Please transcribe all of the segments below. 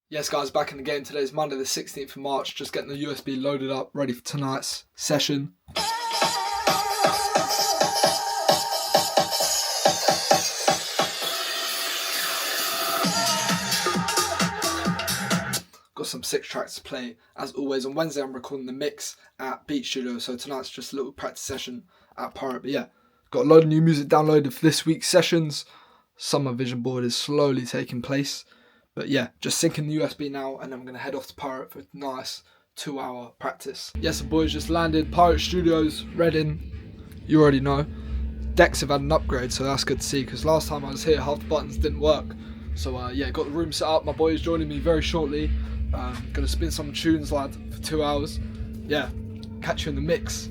Yes guys, back in the game. Today is Monday the 16th of March, just getting the USB loaded up, ready for tonight's session. Got some 6 tracks to play. As always, on Wednesday I'm recording the mix at Beat Studio, so tonight's just a little practice session at Pirate. But yeah, got a load of new music downloaded for this week's sessions. Summer vision board is slowly taking place. But yeah, just syncing the USB now, and then I'm going to head off to Pirate for a nice 2-hour practice. Yes, the boys just landed. Pirate Studios, Reading. You already know. Decks have had an upgrade, so that's good to see, because last time I was here, half the buttons didn't work. So yeah, got the room set up. My boy is joining me very shortly. Going to spin some tunes, lad, for 2 hours. Yeah, catch you in the mix.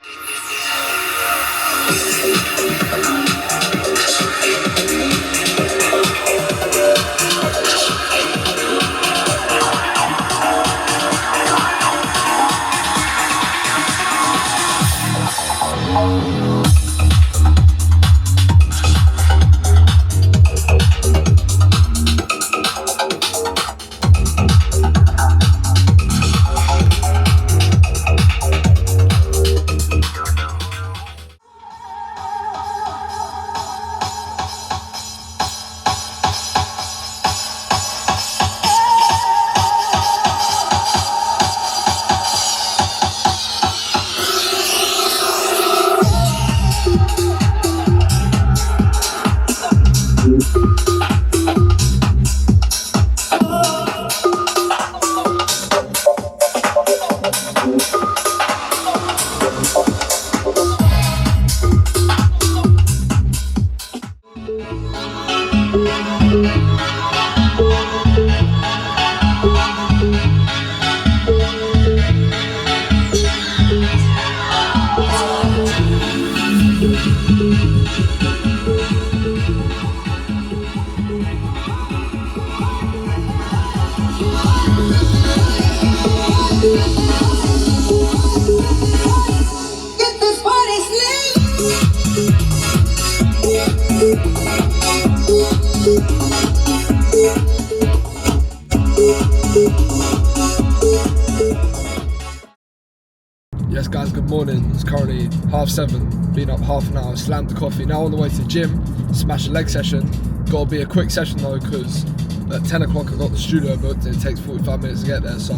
Yes guys, good morning. It's currently 7:30, been up half an hour, slammed the coffee, now on the way to the gym, smash a leg session. Gotta be a quick session though, because at 10 o'clock I got the studio booked and it takes 45 minutes to get there, so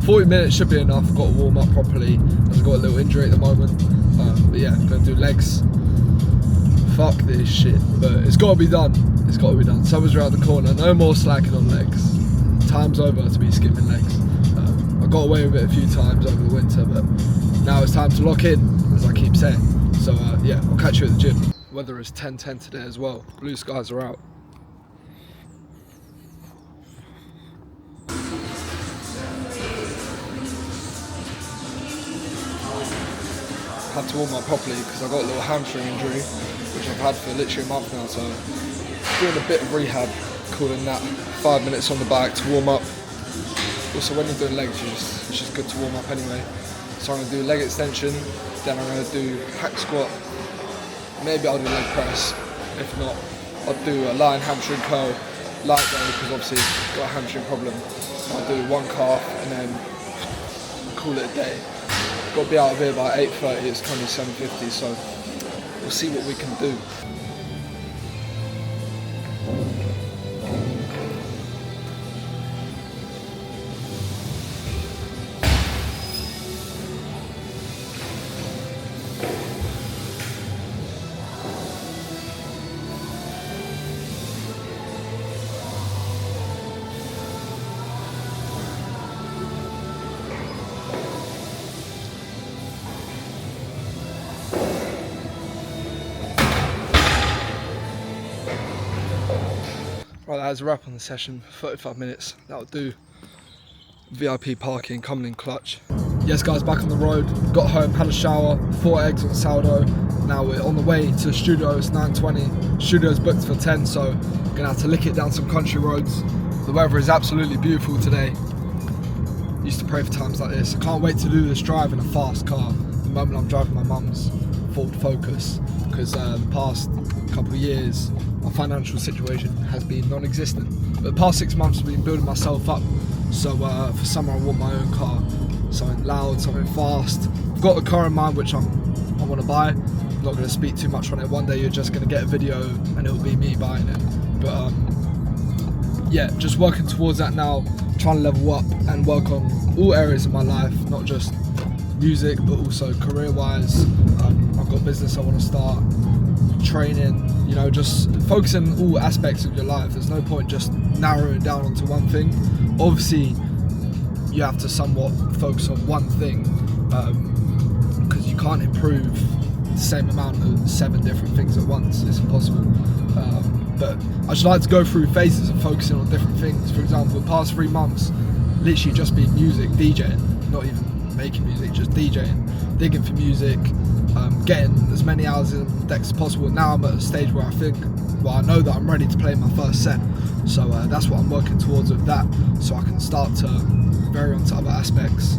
40 minutes should be enough. I've got to warm up properly, as I've got a little injury at the moment. But yeah, I'm gonna do legs. Fuck this shit, but it's gotta be done. It's gotta be done. Summer's around the corner, no more slacking on legs. Time's over to be skipping legs. I got away with it a few times over the winter, but now it's time to lock in, as I keep saying. So yeah, I'll catch you at the gym. Weather is 10-10 today as well. Blue skies are out. Had to warm up properly because I got a little hamstring injury, which I've had for literally a month now. So doing a bit of rehab, calling that 5 minutes on the bike to warm up. Also, when you're doing legs, it's just good to warm up anyway. So I'm going to do leg extension, then I'm going to do hack squat, maybe I'll do leg press. If not, I'll do a lying hamstring curl, light day, because obviously I've got a hamstring problem. I'll do one calf and then call it a day. Got to be out of here by 8:30, it's currently 7:50, so we'll see what we can do. Right, that is a wrap on the session. 35 minutes, that'll do. VIP parking coming in clutch. Yes guys, back on the road, got home, had a shower, 4 eggs on sourdough. Now we're on the way to the studio. It's 9:20, studio's booked for 10, so gonna have to lick it down some country roads. The weather is absolutely beautiful today. Used to pray for times like this. I can't wait to do this drive in a fast car. At the moment I'm driving my mum's Ford Focus, because the past couple of years my financial situation has been non-existent. But the past 6 months I've been building myself up So for summer I want my own car, something loud, something fast. I've got a car in mind which I want to buy. I'm not going to speak too much on it. One day you're just going to get a video and it'll be me buying it. But yeah, just working towards that now, trying to level up and work on all areas of my life, not just music but also career-wise. I've got business I want to start, training, you know, just focusing on all aspects of your life. There's no point just narrowing down onto one thing. Obviously you have to somewhat focus on one thing, because you can't improve the same amount of 7 different things at once. It's impossible. But I just like to go through phases of focusing on different things. For example, the past 3 months literally just been music, DJing, not even making music, just DJing, digging for music, getting as many hours in the decks as possible. Now I'm at a stage where I know that I'm ready to play my first set, so that's what I'm working towards with that, so I can start to vary on to other aspects.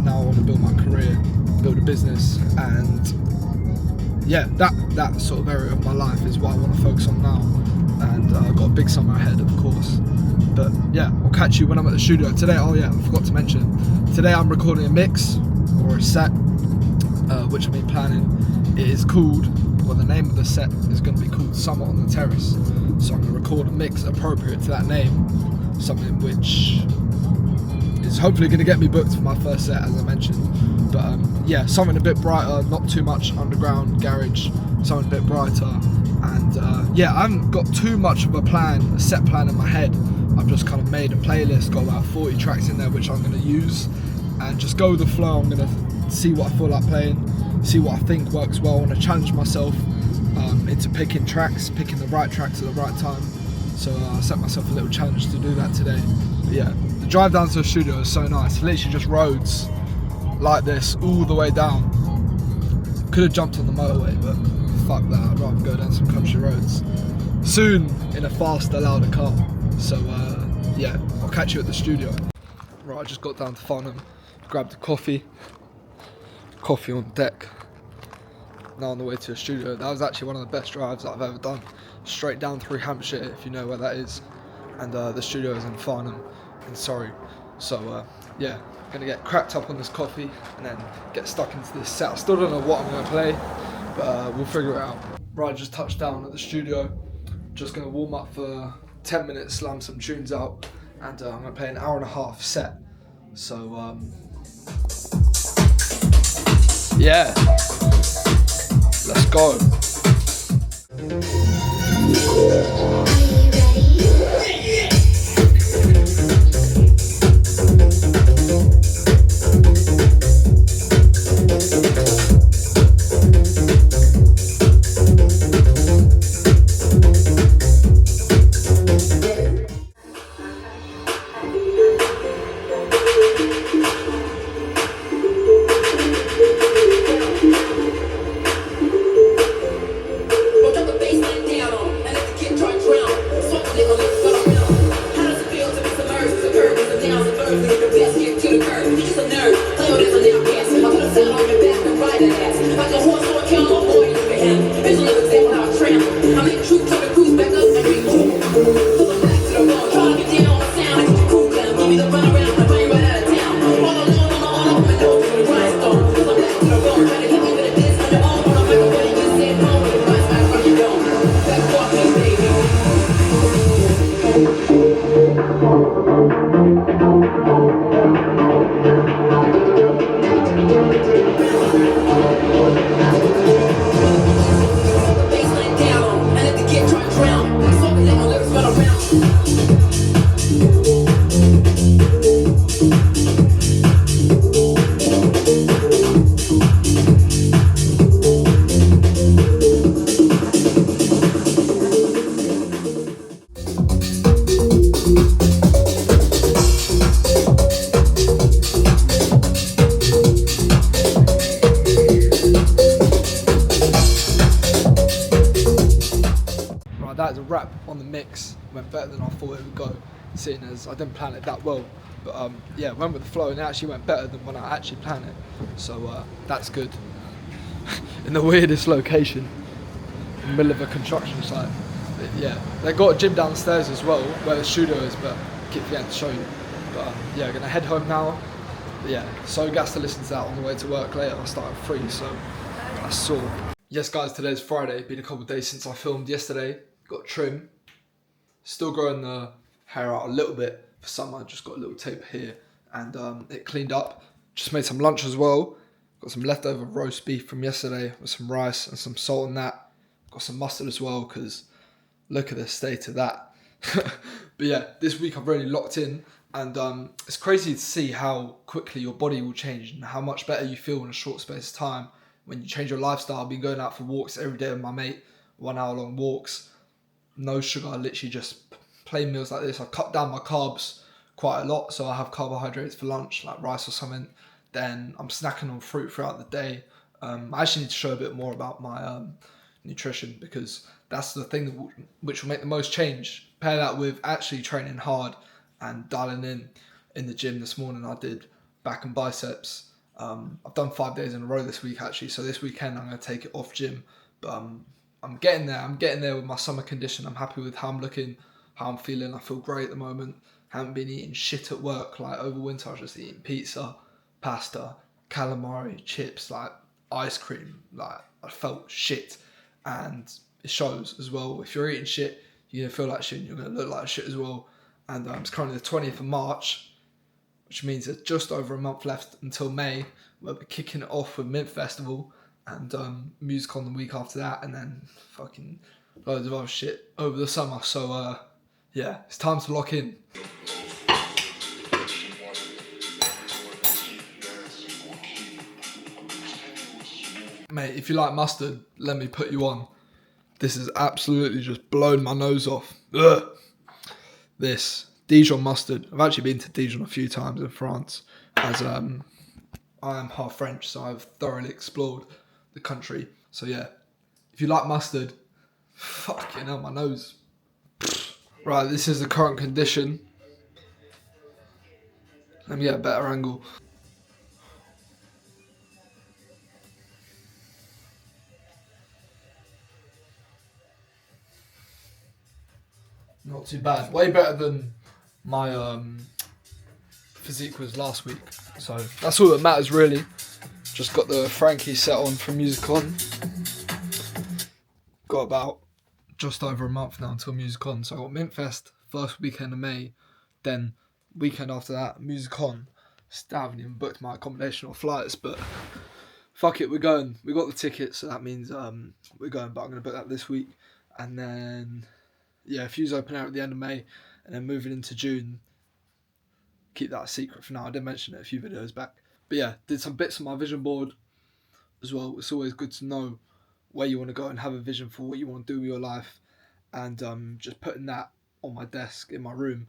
Now I want to build my career, build a business, and yeah, that sort of area of my life is what I want to focus on now. And I've got a big summer ahead, of course. But yeah, I'll catch you when I'm at the studio today. Oh yeah, I forgot to mention, today I'm recording a mix or a set, which I've been planning. It is called, well, the name of the set is going to be called Summer on the Terrace. So I'm going to record a mix appropriate to that name, something which is hopefully going to get me booked for my first set, as I mentioned. But yeah, something a bit brighter, not too much underground garage, something a bit brighter. And yeah, I haven't got too much of a set plan in my head. I've just kind of made a playlist, got about 40 tracks in there which I'm going to use, and just go with the flow. I'm going to see what I feel like playing, see what I think works well. I want to challenge myself into picking the right tracks at the right time. So I set myself a little challenge to do that today. But yeah, the drive down to the studio is so nice. Literally just roads like this all the way down. Could have jumped on the motorway, but fuck that, I'd rather go down some country roads. Soon in a faster, louder car. So yeah, I'll catch you at the studio. Right, I just got down to Farnham, grabbed a coffee on deck. Now on the way to the studio. That was actually one of the best drives that I've ever done. Straight down through Hampshire, if you know where that is. And the studio is in Farnham, in Surrey. So yeah, gonna get cracked up on this coffee and then get stuck into this set. I still don't know what I'm gonna play, but we'll figure it out. Right, just touched down at the studio. Just gonna warm up for 10 minutes, slam some tunes out, and I'm gonna play an hour-and-a-half set. So yeah, let's go. That is a wrap on the mix. Went better than I thought it would go, seeing as I didn't plan it that well. But yeah, went with the flow and it actually went better than when I actually planned it. So that's good. In the weirdest location, in the middle of a construction site. But yeah, they got a gym downstairs as well, where the studio is, but I keep forgetting to show you. But yeah, gonna head home now. But yeah, so gassed to listen to that on the way to work later. I start at 3, so that's sore. Yes guys, today's Friday. Been a couple of days since I filmed yesterday. Got trim. Still growing the hair out a little bit for summer. Just got a little taper here, and it cleaned up. Just made some lunch as well. Got some leftover roast beef from yesterday with some rice and some salt on that. Got some mustard as well, because look at the state of that. But yeah, this week I've really locked in, and it's crazy to see how quickly your body will change and how much better you feel in a short space of time when you change your lifestyle. I've been going out for walks every day with my mate, 1 hour long walks, no sugar, literally just plain meals like this. I've cut down my carbs quite a lot, so I have carbohydrates for lunch, like rice or something. Then I'm snacking on fruit throughout the day. I actually need to show a bit more about my nutrition, because that's the thing that which will make the most change. Pair that with actually training hard and dialing in the gym. This morning I did back and biceps. I've done 5 days in a row this week actually, so this weekend I'm going to take it off gym. But I'm getting there. I'm getting there with my summer condition. I'm happy with how I'm looking, how I'm feeling. I feel great at the moment. Haven't been eating shit at work. Like over winter I was just eating pizza, pasta, calamari, chips, like ice cream. Like I felt shit, and it shows as well. If you're eating shit, you're gonna feel like shit and you're gonna look like shit as well. And it's currently the 20th of March, which means there's just over a month left until May. We'll be kicking it off with Mint Festival and music on the week after that, and then fucking loads of other shit over the summer. So yeah, it's time to lock in. Mate, if you like mustard, let me put you on. This has absolutely just blown my nose off. Ugh. This Dijon mustard. I've actually been to Dijon a few times in France, as I am half French, so I've thoroughly explored the country. So yeah, if you like mustard, fucking hell, my nose. Right, this is the current condition. Let me get a better angle. Not too bad. Way better than my physique was last week. So that's all that matters really. Just got the Frankie set on from Music On. Got about just over a month now until Music On. So I got Mintfest first weekend of May. Then weekend after that, Music On. Still haven't even booked my accommodation or flights, but fuck it, we're going. We got the tickets, so that means we're going, but I'm going to book that this week. And then, yeah, Fuse open out at the end of May, and then moving into June. Keep that a secret for now. I did mention it a few videos back. But yeah, did some bits on my vision board as well. It's always good to know where you want to go and have a vision for what you want to do with your life. And just putting that on my desk in my room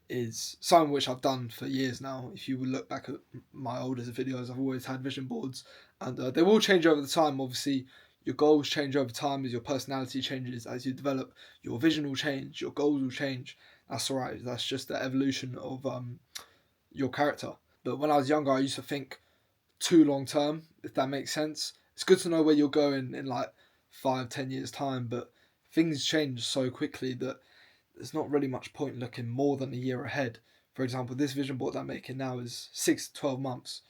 is something which I've done for years now. If you would look back at my oldest videos, I've always had vision boards, and they will change over the time. Obviously, your goals change over time as your personality changes, as you develop. Your vision will change, your goals will change. That's alright. That's just the evolution of your character. But when I was younger, I used to think too long term, if that makes sense. It's good to know where you're going in like 5-10 years time, but things change so quickly that there's not really much point looking more than a year ahead. For example, this vision board that I'm making now is 6 to 12 months.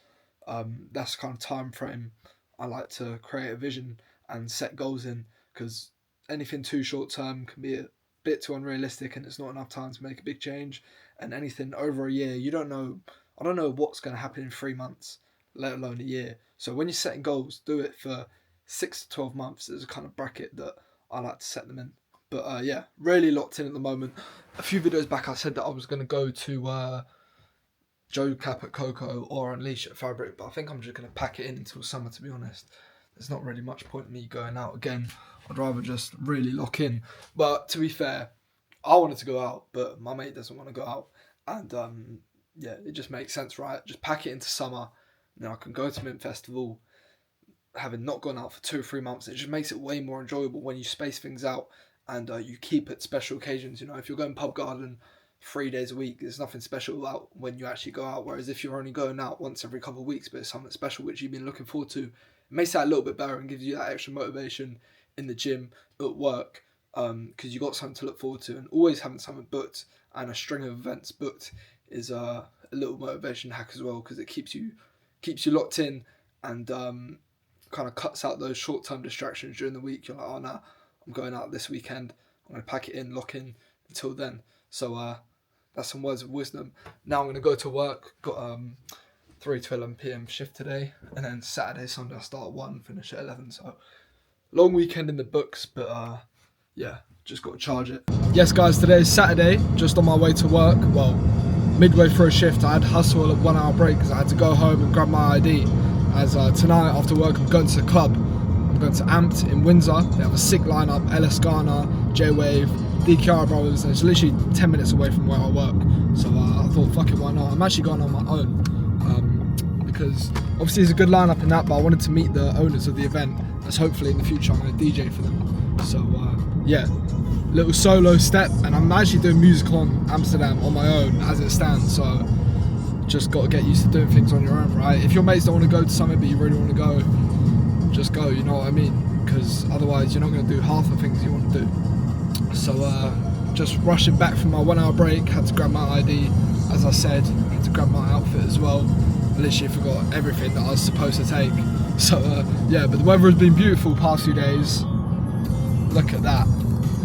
That's the kind of time frame I like to create a vision and set goals in, because anything too short term can be a bit too unrealistic and it's not enough time to make a big change. And anything over a year, you don't know. I don't know what's going to happen in 3 months, let alone a year. So when you're setting goals, do it for 6 to 12 months. There's a kind of bracket that I like to set them in. But yeah, really locked in at the moment. A few videos back I said that I was going to go to Joe Cap at Coco or Unleash at Fabric, but I think I'm just going to pack it in until summer, to be honest. There's not really much point in me going out again. I'd rather just really lock in. But to be fair, I wanted to go out, but my mate doesn't want to go out. And yeah, it just makes sense, right? Just pack it into summer, and then I can go to Mint Festival, having not gone out for 2 or 3 months. It just makes it way more enjoyable when you space things out and you keep it special occasions. You know, if you're going pub garden 3 days a week, there's nothing special about when you actually go out. Whereas if you're only going out once every couple of weeks, but it's something special which you've been looking forward to, it makes that a little bit better and gives you that extra motivation in the gym, at work, because you got something to look forward to. And always having something booked and a string of events booked is a little motivation hack as well, because it keeps you locked in, and kind of cuts out those short-term distractions during the week. You're like, oh nah, I'm going out this weekend, I'm going to pack it in, lock in until then. So that's some words of wisdom. Now I'm going to go to work. Got 3 to 11 p.m. shift today, and then Saturday, Sunday I start at 1, finish at 11. So long weekend in the books, but yeah, just got to charge it. Yes guys, today is Saturday, just on my way to work. Well, midway through a shift, I had hustle a 1 hour break because I had to go home and grab my ID. As tonight after work I'm going to the club. I'm going to Amped in Windsor. They have a sick lineup: LS Garner, J-Wave, DKR Brothers, and it's literally 10 minutes away from where I work. So I thought, fuck it, why not? I'm actually going on my own, because obviously it's a good lineup in that, but I wanted to meet the owners of the event, as hopefully in the future I'm going to DJ for them. So yeah, little solo step, and I'm actually doing music on Amsterdam on my own as it stands. So just got to get used to doing things on your own, right? If your mates don't want to go to something but you really want to go, just go, you know what I mean? Because otherwise you're not going to do half the things you want to do. So just rushing back from my 1 hour break, had to grab my ID, as I said, had to grab my outfit as well. I literally forgot everything that I was supposed to take. So yeah, but the weather has been beautiful past few days. Look at that.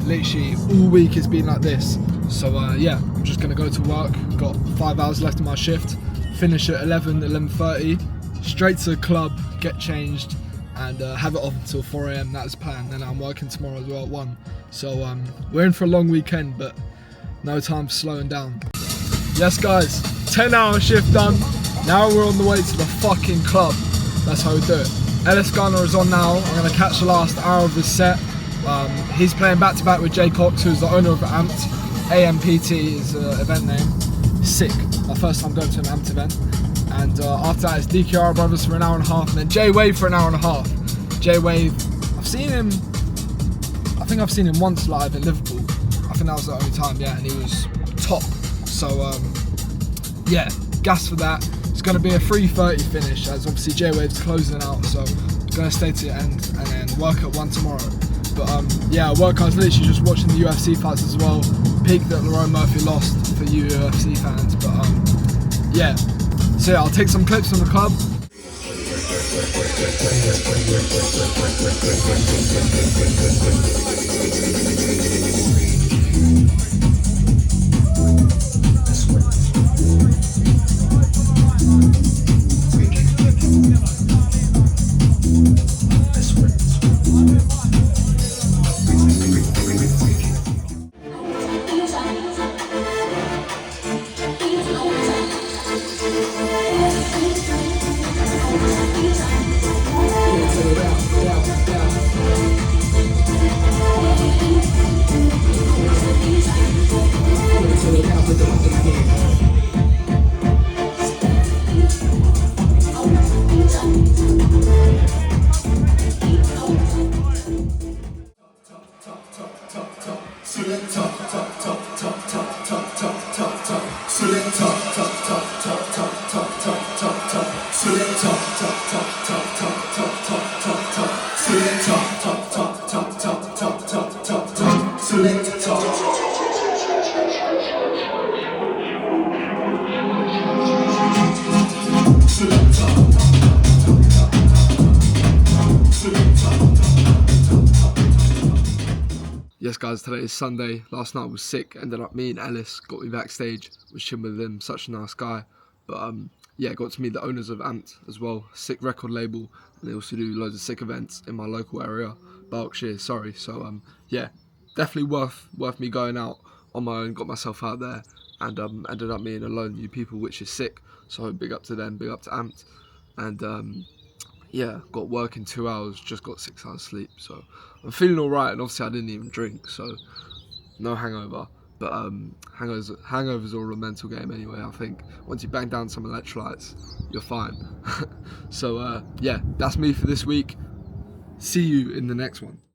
Literally all week it's been like this. So yeah, I'm just going to go to work. Got 5 hours left of my shift. Finish at 11:30. Straight to the club, get changed, and have it off until 4 a.m. That's the plan. Then I'm working tomorrow as well at 1. So we're in for a long weekend, but no time for slowing down. Yes guys, 10-hour shift done. Now we're on the way to the fucking club. That's how we do it. LS Garner is on now. I'm going to catch the last hour of his set. He's playing back to back with Jay Cox, who's the owner of Amped. AMPT is the event name. Sick. My first time going to an Amped event. And after that it's DKR Brothers for an hour and a half, and then J-Wave for an hour and a half. J-Wave, I think I've seen him once live in Liverpool. I think that was the only time, yeah, and he was top. So yeah, gas for that. It's going to be a 3:30 finish, as obviously J-Wave's closing out, so I'm going to stay to the end and then work at 1 tomorrow. But yeah, I was literally just watching the UFC fights as well. Peaked that Lerone Murphy lost for you UFC fans, but yeah. So yeah, I'll take some clips from the club. Yes guys, today is Sunday. Last night was sick. Ended up, me and Ellis got me backstage. Was chilling with him, such a nice guy. But yeah, got to meet the owners of Amped as well. Sick record label, and they also do loads of sick events in my local area, Berkshire. Sorry. So yeah, definitely worth me going out on my own. Got myself out there, and ended up meeting a load of new people, which is sick. So big up to them, big up to Amped, and yeah, got work in 2 hours, just got 6 hours sleep, so I'm feeling alright, and obviously I didn't even drink, so no hangover, but hangovers are all a mental game anyway. I think once you bang down some electrolytes, you're fine. So yeah, that's me for this week. See you in the next one.